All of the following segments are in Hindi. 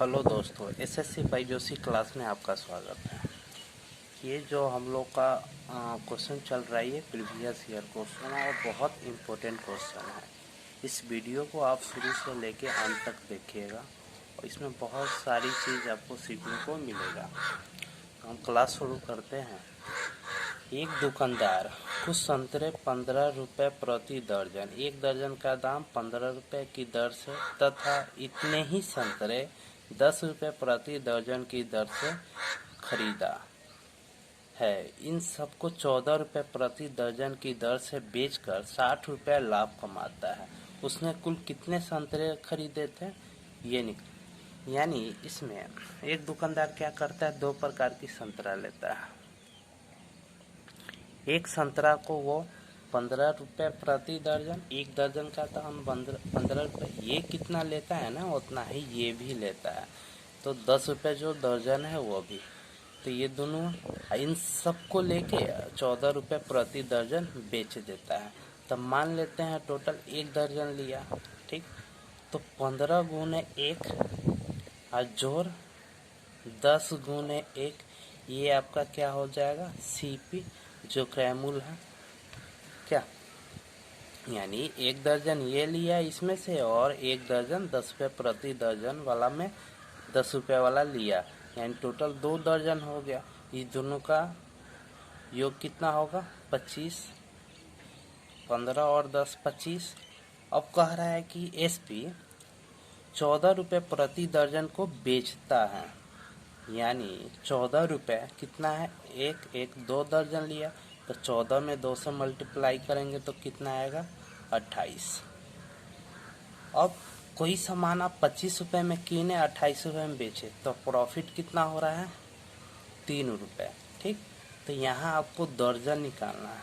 हेलो दोस्तों, एसएससी बायोलॉजी क्लास में आपका स्वागत है। ये जो हम लोग का क्वेश्चन चल रहा है ये प्रीवियस ईयर क्वेश्चन है और बहुत इम्पोर्टेंट क्वेश्चन है। इस वीडियो को आप शुरू से लेके अंत तक देखिएगा और इसमें बहुत सारी चीज़ आपको सीखने को मिलेगा। तो हम क्लास शुरू करते हैं। एक दुकानदार कुछ संतरे 15 रुपये प्रति दर्जन, एक दर्जन का दाम 15 रुपये की दर से तथा इतने ही संतरे 10 रुपये प्रति दर्जन की दर से खरीदा है। इन सबको 14 रुपये प्रति दर्जन की दर से बेचकर 60 रुपये लाभ कमाता है। उसने कुल कितने संतरे खरीदे थे ये निकल, यानी इसमें एक दुकानदार क्या करता है, दो प्रकार की संतरा लेता है। एक संतरा को वो 15 रुपये प्रति दर्जन, एक दर्जन का दाम 15 रुपये, ये कितना लेता है ना उतना ही ये भी लेता है, तो 10 रुपये जो दर्जन है वो भी। तो ये दोनों इन सबको लेके 14 रुपये प्रति दर्जन बेच देता है। तब मान लेते हैं टोटल एक दर्जन लिया, ठीक। तो 15 गुने 1 और जोड़ 10 गुने 1, ये आपका क्या हो जाएगा, सीपी जो क्रयमूल्य है क्या, यानी एक दर्जन ये लिया इसमें से और एक दर्जन 10 रुपये प्रति दर्जन वाला में 10 रुपये वाला लिया, यानी टोटल 2 दर्जन हो गया। इस दोनों का योग कितना होगा, 25, 15 और 10 25। अब कह रहा है कि एसपी 14 रुपये प्रति दर्जन को बेचता है, यानी 14 रुपये कितना है, एक 2 दर्जन लिया तो 14 में 2 से मल्टीप्लाई करेंगे तो कितना आएगा, 28। अब कोई सामान आप 25 रुपये में कीने 28 रुपये में बेचे तो प्रॉफिट कितना हो रहा है, 3 रुपये, ठीक। तो यहाँ आपको दर्जन निकालना है,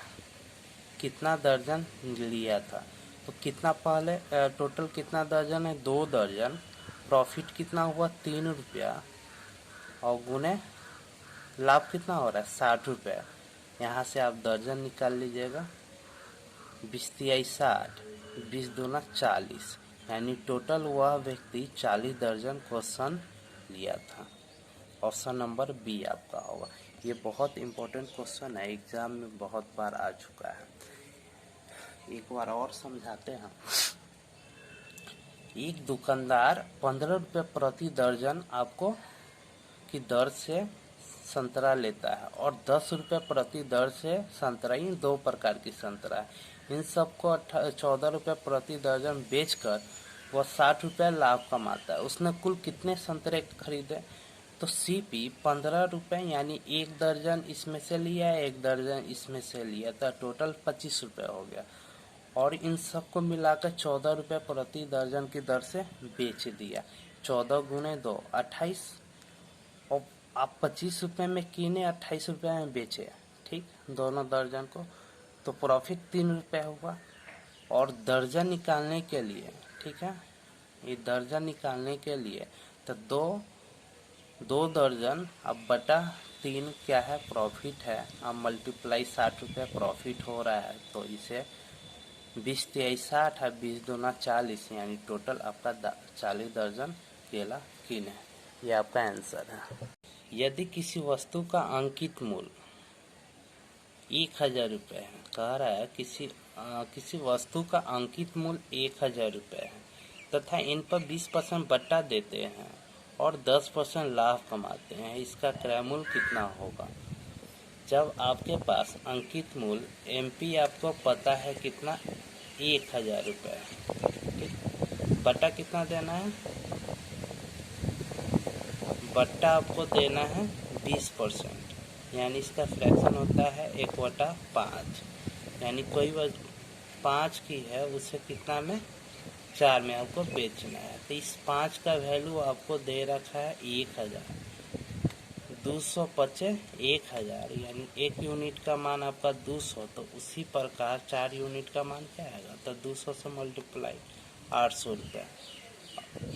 कितना दर्जन लिया था, तो कितना पहले टोटल कितना दर्जन है, 2 दर्जन, प्रॉफिट कितना हुआ 3 रुपया और गुने लाभ कितना हो रहा है 60 रुपये। यहाँ से आप दर्जन निकाल लीजिएगा, 20 तिहाई 60, 20 दूना 40, यानी टोटल वह व्यक्ति 40 दर्जन क्वेश्चन लिया था। ऑप्शन नंबर बी आपका होगा। ये बहुत इम्पोर्टेंट क्वेश्चन है, एग्जाम में बहुत बार आ चुका है। एक बार और समझाते हैं। एक दुकानदार 15 रुपये प्रति दर्जन आपको की दर से संतरा लेता है और 10 रुपये प्रति दर से संतरा, इन 2 प्रकार की संतरा है। इन सबको 14 रुपये प्रति दर्जन बेचकर वह 60 रुपये लाभ कमाता है। उसने कुल कितने संतरे खरीदे, तो सीपी 15 रुपये, यानी एक दर्जन इसमें से लिया, एक दर्जन इसमें से लिया, तो टोटल 25 रुपये हो गया और इन सबको मिलाकर 14 रुपये प्रति दर्जन की दर से बेच दिया। 14 गुने 2 28, और आप 25 रुपये में कीने 28 रुपये में बेचे, ठीक, दोनों दर्जन को, तो प्रॉफिट 3 रुपये हुआ। और दर्जन निकालने के लिए, ठीक है, ये दर्जन निकालने के लिए तो दो दर्जन अब बटा 3 क्या है, प्रॉफिट है, अब मल्टीप्लाई 60 रुपये प्रॉफिट हो रहा है, तो इसे 20 तिहाई 60 है, 20 दूना 40, यानी टोटल आपका 40 दर्जन केला कीने। ये आपका आंसर है। यदि किसी वस्तु का अंकित मूल्य 1000 रुपये है, कह रहा है किसी वस्तु का अंकित मूल्य 1000 रुपये है तथा इन पर 20% बट्टा देते हैं और 10% लाभ कमाते हैं, इसका क्रय मूल्य कितना होगा। जब आपके पास अंकित मूल्य एमपी आपको पता है कितना, 1000 रुपये, ठीक, बट्टा कितना देना है, बट्टा आपको देना है 20%, यानी इसका फ्रैक्शन होता है 1/5, यानी कोई 5 की है उसे कितना में 4 में आपको बेचना है। तो इस 5 का वैल्यू आपको दे रखा है 1000, 250 1000, यानी 1 यूनिट का मान आपका 200, तो उसी प्रकार 4 यूनिट का मान क्या आएगा, तो 200 से मल्टीप्लाई 800 रुपये,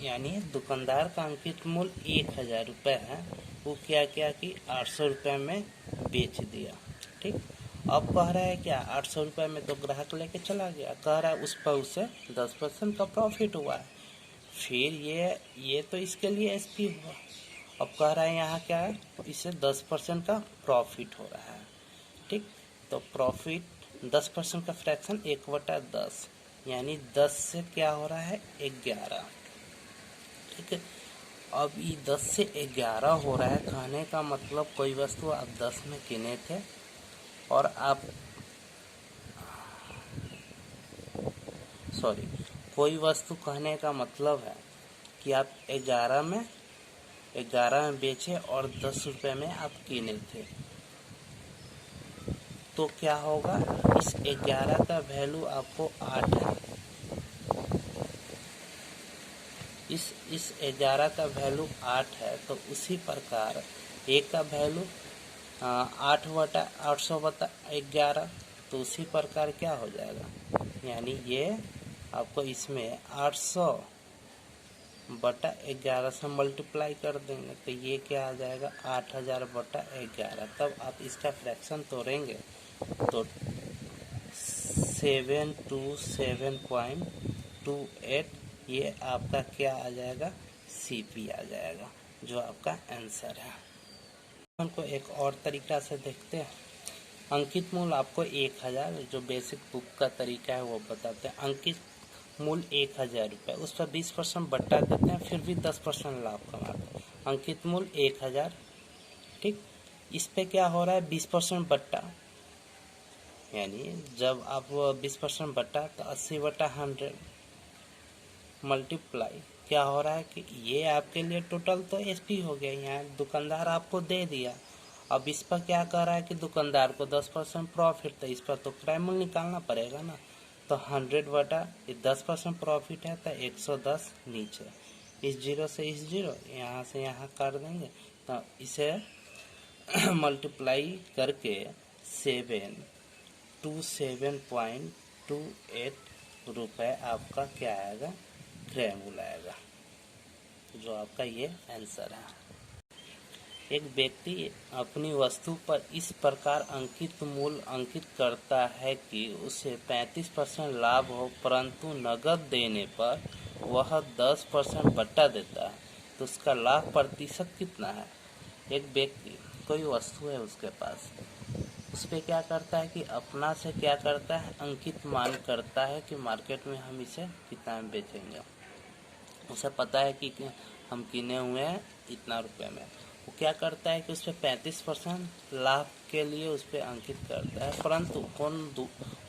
यानी दुकानदार का अंकित मूल्य 1000 रुपये है, वो क्या किया कि 800 रुपये में बेच दिया, ठीक। अब कह रहा है क्या, 800 रुपये में तो ग्राहक लेके चला गया, कह रहा है उस पर उसे 10% का प्रॉफिट हुआ है, फिर ये तो इसके लिए एसपी हुआ। अब कह रहा है यहाँ क्या है, इससे 10% का प्रॉफिट हो रहा है। ठीक, तो प्रॉफिट 10% का फ्रैक्शन 1/10, यानी 10 से क्या हो रहा है 11। ठीक है, अब ये 10 से 11 हो रहा है। कहने का मतलब कोई वस्तु आप 10 में किने थे और आप कोई वस्तु कहने का मतलब है कि आप 11 में बेचे और 10 रुपये में आप किने थे। तो क्या होगा, इस 11 का वैल्यू आपको 8 है। इस 11 का वैल्यू 8 है, तो उसी प्रकार एक का वैल्यू 8/800/11, तो उसी प्रकार क्या हो जाएगा, यानी ये आपको इसमें 800/11 से मल्टीप्लाई कर देंगे, तो ये क्या आ जाएगा 8000/11। तब आप इसका फ्रैक्शन तोड़ेंगे तो 727.28, ये आपका क्या आ जाएगा, सीपी आ जाएगा, जो आपका आंसर है। उनको एक और तरीका से देखते हैं। अंकित मूल्य आपको 1000, जो बेसिक बुक का तरीका है वो बताते हैं। अंकित मूल्य 1000 रुपये, उस पर 20% बट्टा देते हैं, फिर भी 10% लाभ कमाते हैं। अंकित मूल्य 1000, ठीक, इस पे क्या हो रहा है 20% बट्टा, यानी जब आप 20% बट्टा तो 80/100 मल्टीप्लाई क्या हो रहा है कि ये आपके लिए टोटल तो एसपी हो गया। यहाँ दुकानदार आपको दे दिया, अब इस पर क्या कर रहा है कि दुकानदार को 10% प्रॉफिट, तो इस पर तो क्रय मूल्य निकालना पड़ेगा ना। तो 100/10% प्रॉफिट है तो 110 नीचे, इस जीरो से इस जीरो, यहाँ से यहाँ कर देंगे, तो इसे मल्टीप्लाई करके 727.28 रुपये आपका क्या आएगा, क्रय मूल्य आएगा, जो आपका ये आंसर है। एक व्यक्ति अपनी वस्तु पर इस प्रकार अंकित मूल्य अंकित करता है कि उसे 35% लाभ हो, परंतु नगद देने पर वह 10% बट्टा देता है, तो उसका लाभ प्रतिशत कितना है। एक व्यक्ति कोई वस्तु है उसके पास, उस पर क्या करता है कि अपना से क्या करता है, अंकित मान करता है कि मार्केट में हम इसे कितना में बेचेंगे। उसे पता है कि हम किने हुए हैं इतना रुपए में, वो क्या करता है कि उस पर 35% लाभ के लिए उस पर अंकित करता है, परंतु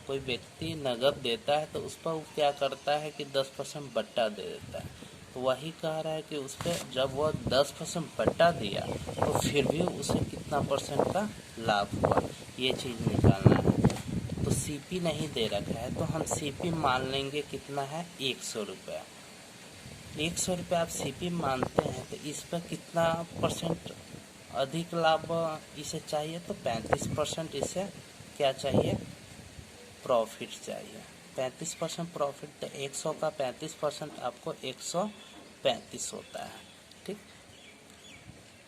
कोई व्यक्ति नगद देता है तो उस पर वो क्या करता है कि 10% बट्टा दे देता है। तो वही कह रहा है कि उस पर जब वह 10% बट्टा दिया तो फिर भी उसे कितना परसेंट का लाभ हुआ, ये चीज़ निकालना है। तो सीपी नहीं दे रखा है, तो हम सीपी मान लेंगे कितना है 100 रुपया। 100 रुपये आप सीपी मानते हैं, तो इस पर कितना परसेंट अधिक लाभ इसे चाहिए, तो 35% इसे क्या चाहिए, प्रॉफिट चाहिए। 35% प्रॉफिट, तो 100 का 35% आपको 135 होता है। ठीक,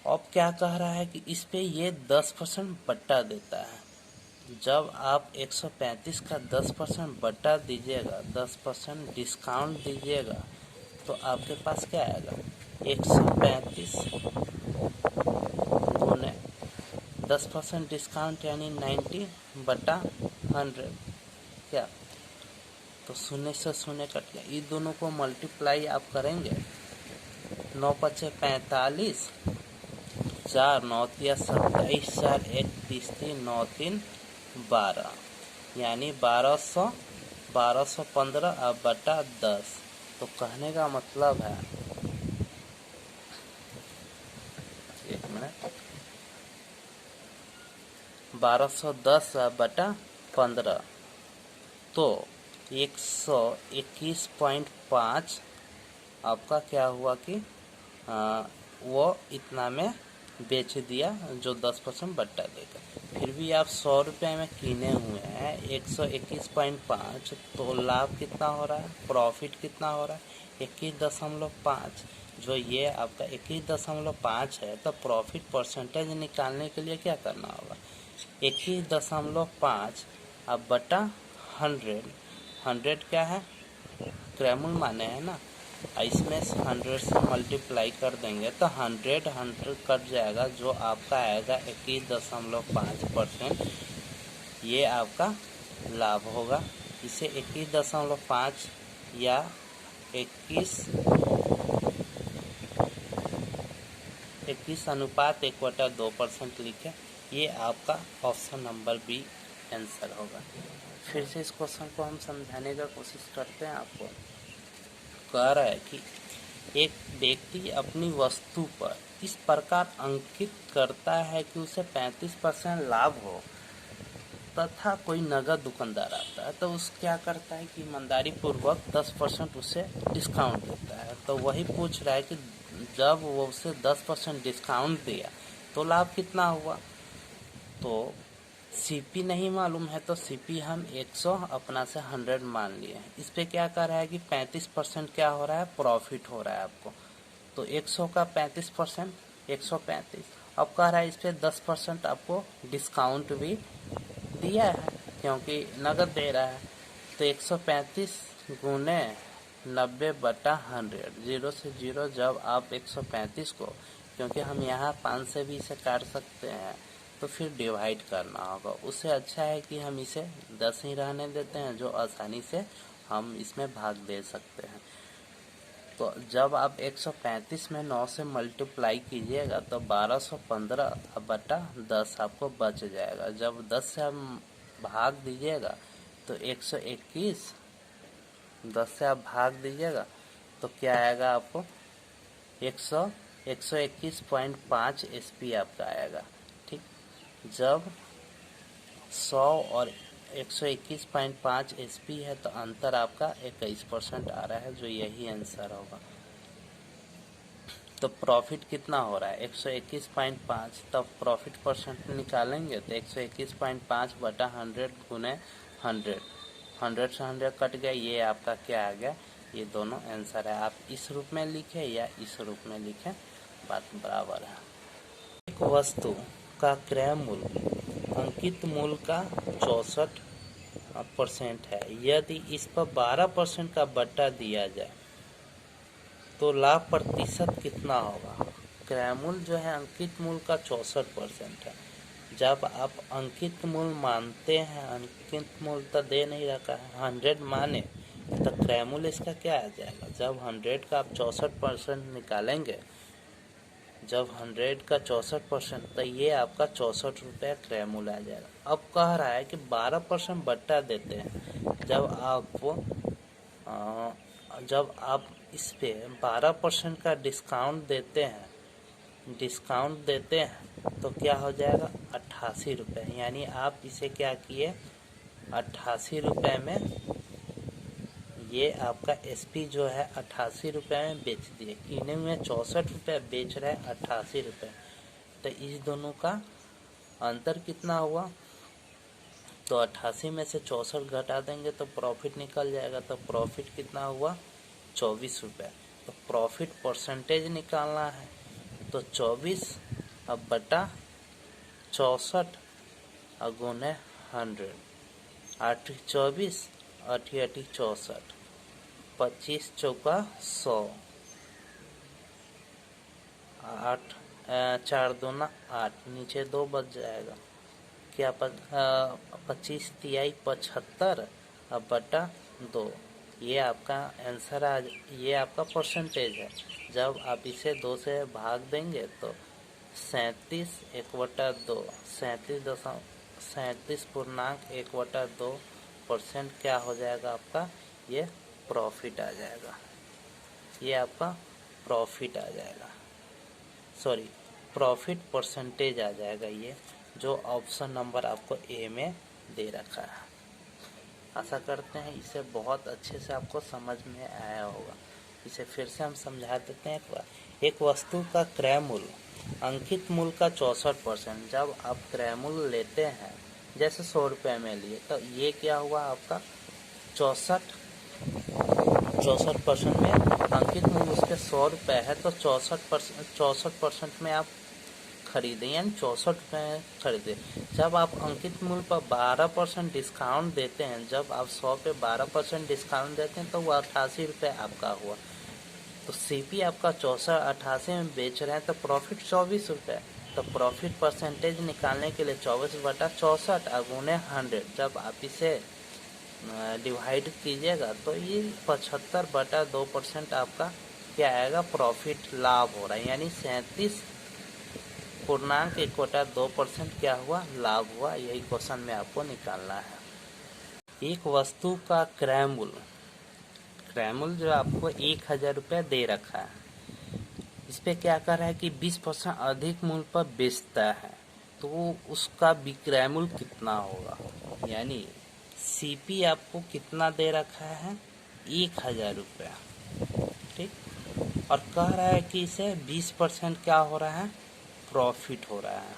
अब क्या कह रहा है कि इस पे ये 10% बट्टा देता है। जब आप 135 का 10% बट्टा दीजिएगा, 10% डिस्काउंट दीजिएगा, तो आपके पास क्या आएगा 135 गुने 10% डिस्काउंट, यानी 90/100, क्या, तो 0 से 0 कट गया। ये दोनों को मल्टीप्लाई आप करेंगे, 9×5=45, 4 9 27, 4 1 30 9 3 12, यानी 1215/10। तो कहने का मतलब है, एक मिनट, 1210/15, तो 121.5 आपका क्या हुआ कि वो इतना में बेच दिया, जो 10% बट्टा देगा। फिर भी आप 100 रुपये में किने हुए हैं 121.5, तो लाभ कितना हो रहा है, प्रॉफिट कितना हो रहा है 21.5। जो ये आपका 21.5 है, तो प्रॉफिट परसेंटेज निकालने के लिए क्या करना होगा, 21.5 अब बटा 100 क्या है, क्रय मूल्य माने है ना, इसमें 100 से मल्टीप्लाई कर देंगे तो 100 कट जाएगा, जो आपका आएगा 21.5%। ये आपका लाभ होगा। इसे 21.5 या 21:1/2% लिखें। ये आपका ऑप्शन नंबर बी आंसर होगा। फिर से इस क्वेश्चन को हम समझाने का कोशिश करते हैं। आपको कह रहा है कि एक व्यक्ति अपनी वस्तु पर इस प्रकार अंकित करता है कि उसे 35% लाभ हो, तथा कोई नगद दुकानदार आता है तो उस क्या करता है कि ईमानदारी पूर्वक 10% उसे डिस्काउंट देता है। तो वही पूछ रहा है कि जब वो उसे 10% डिस्काउंट दिया तो लाभ कितना हुआ। तो सीपी नहीं मालूम है तो सीपी हम 100 अपना से 100 मान लिए हैं। इस पे क्या कर रहा है कि 35% क्या हो रहा है, प्रॉफिट हो रहा है आपको। तो 100 का 35% 135। अब कह रहा है इस पे 10% आपको डिस्काउंट भी दिया है क्योंकि नगद दे रहा है। तो 135 गुने 90/100, 0 से 0। जब आप 135 को, क्योंकि हम यहाँ 5 से भी इसे काट सकते हैं, तो फिर डिवाइड करना होगा। उससे अच्छा है कि हम इसे 10 ही रहने देते हैं, जो आसानी से हम इसमें भाग दे सकते हैं। तो जब आप 135 में 9 से मल्टीप्लाई कीजिएगा तो 1215/10 आपको बच जाएगा। जब 10 से हम भाग दीजिएगा तो 121, 10 से आप भाग दीजिएगा तो क्या आएगा आपको 121.5 SP आपका आएगा। ठीक, जब 100 और 121.5 SP है तो अंतर आपका 21% आ रहा है, जो यही आंसर होगा। तो प्रॉफिट कितना हो रहा है 121.5। तब प्रॉफिट परसेंट निकालेंगे तो 121.5/100 गुने 100, 100 से 100 कट गया। ये आपका क्या आ गया, ये दोनों आंसर है। आप इस रूप में लिखें या इस रूप में लिखें, बात बराबर है। एक वस्तु का क्रय मूल्य अंकित मूल्य का 64% है। यदि इस पर 12% का बट्टा दिया जाए तो लाभ प्रतिशत कितना होगा। क्रय मूल्य जो है अंकित मूल्य का 64% है। जब आप अंकित मूल्य मानते हैं, अंकित मूल्य तो दे नहीं रखा है, 100 माने तो क्रय मूल्य इसका क्या आ जाएगा। जब 100 का आप 64% निकालेंगे, जब 100 का 64%, तो ये आपका 64 रुपये क्रय मूल्य आ जाएगा। अब कह रहा है कि 12% बट्टा देते हैं। जब आप इस पे 12% का डिस्काउंट देते हैं तो क्या हो जाएगा 88 रुपये। यानी आप इसे क्या किए 88 रुपये में, ये आपका SP जो है 88 रुपये में बेच दिए। किने में 64 रुपये बेच रहे हैं 88 रुपये। तो इस दोनों का अंतर कितना हुआ, तो 88 में से 64 घटा देंगे तो प्रॉफिट निकल जाएगा। तो प्रॉफिट कितना हुआ 24 रुपये। तो प्रॉफिट परसेंटेज निकालना है तो 24 अब बटा 64 गुने 100, 8 24 8 8 64, 25 चौका 100, 8 4 दूना 8, नीचे 2 बच जाएगा। क्या 25 तिहाई 75 अब बटा 2। ये आपका आंसर ये आपका परसेंटेज है। जब आप इसे 2 से भाग देंगे तो 37/1/2, 37.1/2% क्या हो जाएगा आपका, ये प्रॉफिट आ जाएगा। ये आपका प्रॉफिट आ जाएगा, सॉरी प्रॉफिट परसेंटेज आ जाएगा। ये जो ऑप्शन नंबर आपको ए में दे रखा है। आशा करते हैं इसे बहुत अच्छे से आपको समझ में आया होगा। इसे फिर से हम समझा देते हैं एक बार। एक वस्तु का क्रय मूल्य अंकित मूल्य का 64%। जब आप क्रय मूल्य लेते हैं, जैसे 100 रुपये में लिए, तो ये क्या हुआ आपका 64% में अंकित मूल्य उसके 100 रुपये है तो 64% में आप खरीदें, यानी 64 रुपये खरीदे। जब आप अंकित मूल्य पर 12% डिस्काउंट देते हैं, जब आप 100 पे 12% डिस्काउंट देते हैं तो वो 88 रुपये आपका हुआ। तो सीपी आपका 64-88 में बेच रहे हैं तो प्रॉफिट 24 रुपये। तो प्रॉफिट परसेंटेज निकालने के लिए 24/64 गुने 100 जब आप इसे डिवाइड कीजिएगा तो ये 75/2% आपका क्या आएगा, प्रॉफिट लाभ हो रहा है, यानी 37.1/2% क्या हुआ, लाभ हुआ। यही क्वेश्चन में आपको निकालना है। एक वस्तु का क्रय मूल्य जो आपको 1000 रुपये दे रखा है, इस पे क्या कर रहा है कि 20% अधिक मूल्य पर बेचता है, तो उसका विक्रय मूल्य कितना होगा, यानी सीपी आपको कितना दे रखा है, 1000 रुपया, ठीक। और कह रहा है कि इसे 20% क्या हो रहा है, प्रॉफिट हो रहा है।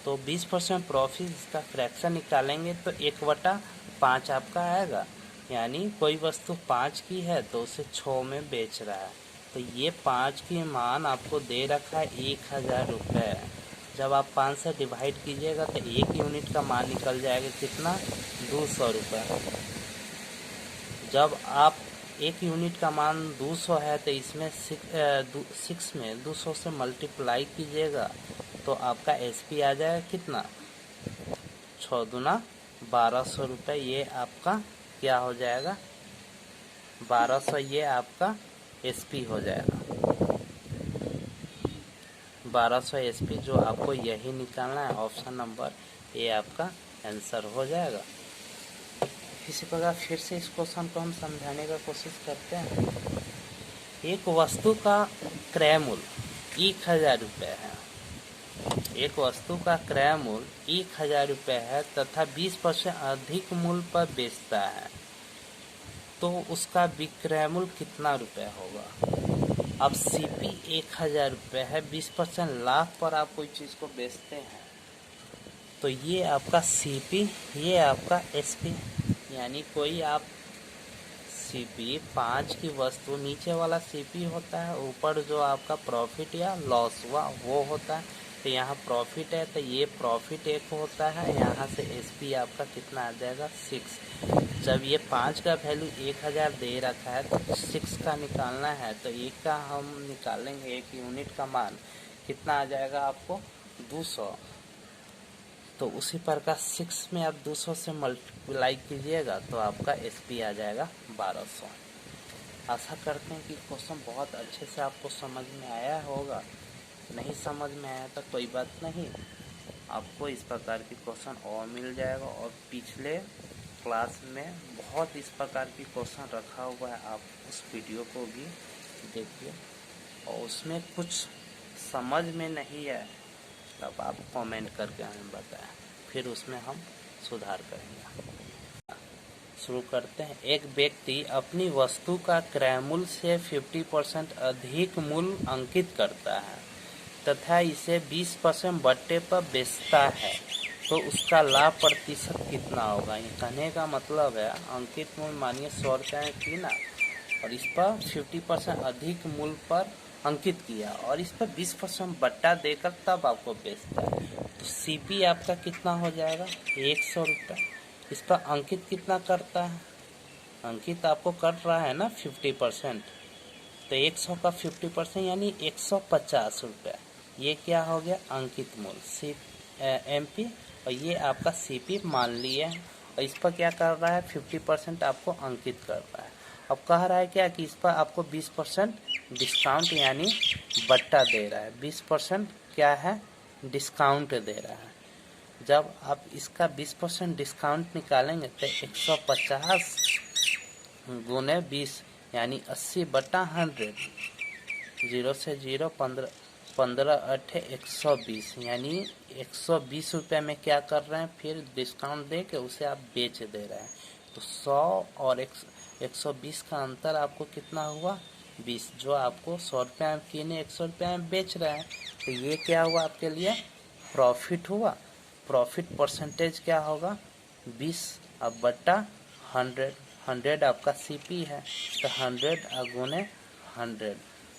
तो 20% प्रॉफिट, इसका फ्रैक्शन निकालेंगे तो 1/5 आपका आएगा, यानी कोई वस्तु 5 की है तो उसे 6 में बेच रहा है, तो ये 5 की मान आपको दे रखा है 1000 रुपये। जब आप 5 से डिवाइड कीजिएगा तो 1 यूनिट का मान निकल जाएगा कितना, 200 रुपये। जब आप 1 यूनिट का मान 200 है तो इसमें 6 में 200 से मल्टीप्लाई कीजिएगा तो आपका एसपी आ जाएगा कितना, 6 दूना 1200 रुपये। ये आपका क्या हो जाएगा, 1200, ये आपका एसपी हो जाएगा, 1200 एसपी, जो आपको यही निकालना है। ऑप्शन नंबर ए आपका आंसर हो जाएगा। इसी प्रकार फिर से इस क्वेश्चन को हम समझाने का कोशिश करते हैं। एक वस्तु का क्रय मूल्य 1000 रुपये है, एक वस्तु का क्रय मूल्य 1000 रुपये है तथा 20% अधिक मूल्य पर बेचता है, तो उसका विक्रय मूल्य कितना रुपये होगा। अब सीपी 1000 रुपये है, 20% लाभ पर आप कोई चीज़ को बेचते हैं, तो ये आपका सीपी, ये आपका एसपी, यानी कोई आप सीपी 5 की वस्तु, नीचे वाला सीपी होता है, ऊपर जो आपका प्रॉफिट या लॉस हुआ वो होता है। तो यहाँ प्रॉफिट है तो ये प्रॉफिट 1 होता है, यहाँ से एसपी आपका कितना आ जाएगा, 6। जब ये 5 का वैल्यू 1000 दे रखा है तो 6 का निकालना है, तो 1 का हम निकालेंगे, 1 यूनिट का मान कितना आ जाएगा आपको, 200। तो उसी प्रकार 6 में आप 200 से मल्टीप्लाई कीजिएगा तो आपका एसपी आ जाएगा 1200। आशा करते हैं कि क्वेश्चन बहुत अच्छे से आपको समझ में आया होगा। नहीं समझ में आया तो कोई बात नहीं, आपको इस प्रकार की क्वेश्चन और मिल जाएगा। और पिछले क्लास में बहुत इस प्रकार की क्वेश्चन रखा हुआ है, आप उस वीडियो को भी देखिए, और उसमें कुछ समझ में नहीं है तब आप कमेंट करके हमें बताएं, फिर उसमें हम सुधार करेंगे। शुरू करते हैं। एक व्यक्ति अपनी वस्तु का क्रय मूल्य से 50% अधिक मूल्य अंकित करता है तथा इसे 20% बट्टे पर बेचता है, तो उसका लाभ प्रतिशत कितना होगा। ये कहने का मतलब है, अंकित मूल्य मानिए 100 रुपये की ना, और इस पर 50% अधिक मूल्य पर अंकित किया और इस पर 20% बट्टा देकर तब आपको बेचता है, तो सीपी आपका कितना हो जाएगा, 100 रुपये। इस पर अंकित कितना करता है, अंकित आपको कर रहा है ना 50%, तो 100 का 50% यानी 150 रुपये। ये क्या हो गया, अंकित मूल्य एमपी, और ये आपका सीपी मान लिए है, और इस पर क्या कर रहा है, 50% आपको अंकित कर रहा है। अब कह रहा है क्या कि इस पर आपको 20% डिस्काउंट यानी बट्टा दे रहा है, 20% क्या है, डिस्काउंट दे रहा है। जब आप इसका 20% डिस्काउंट निकालेंगे तो 150 गुने 20 यानी 80/100, 0 से 0, 15 8 120, यानी 120 रुपये में क्या कर रहे हैं, फिर डिस्काउंट दे के उसे आप बेच दे रहे हैं। तो 100 और 120 का अंतर आपको कितना हुआ, 20, जो आपको 100 रुपये में किने 100 रुपये में बेच रहे हैं, तो ये क्या हुआ आपके लिए, प्रॉफिट हुआ। प्रॉफिट परसेंटेज क्या होगा, 20 अब बट्टा 100, 100 आपका सीपी है, तो 100 गुने 100,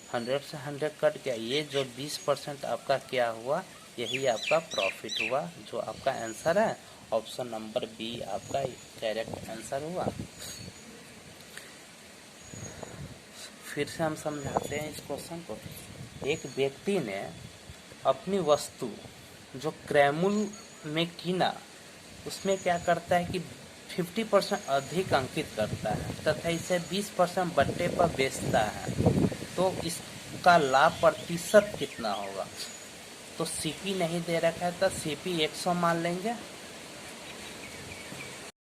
100 से 100 कट गया, ये जो 20% आपका क्या हुआ, यही आपका प्रॉफिट हुआ, जो आपका आंसर है ऑप्शन नंबर बी आपका करेक्ट आंसर हुआ। फिर से हम समझाते हैं इस क्वेश्चन को। एक व्यक्ति ने अपनी वस्तु जो क्रयमूल्य में कीना, उसमें क्या करता है कि 50% अधिक अंकित करता है तथा इसे 20% बट्टे पर बेचता है, तो इसका लाभ प्रतिशत कितना होगा। तो सीपी नहीं दे रखा है तो सीपी 100 मान लेंगे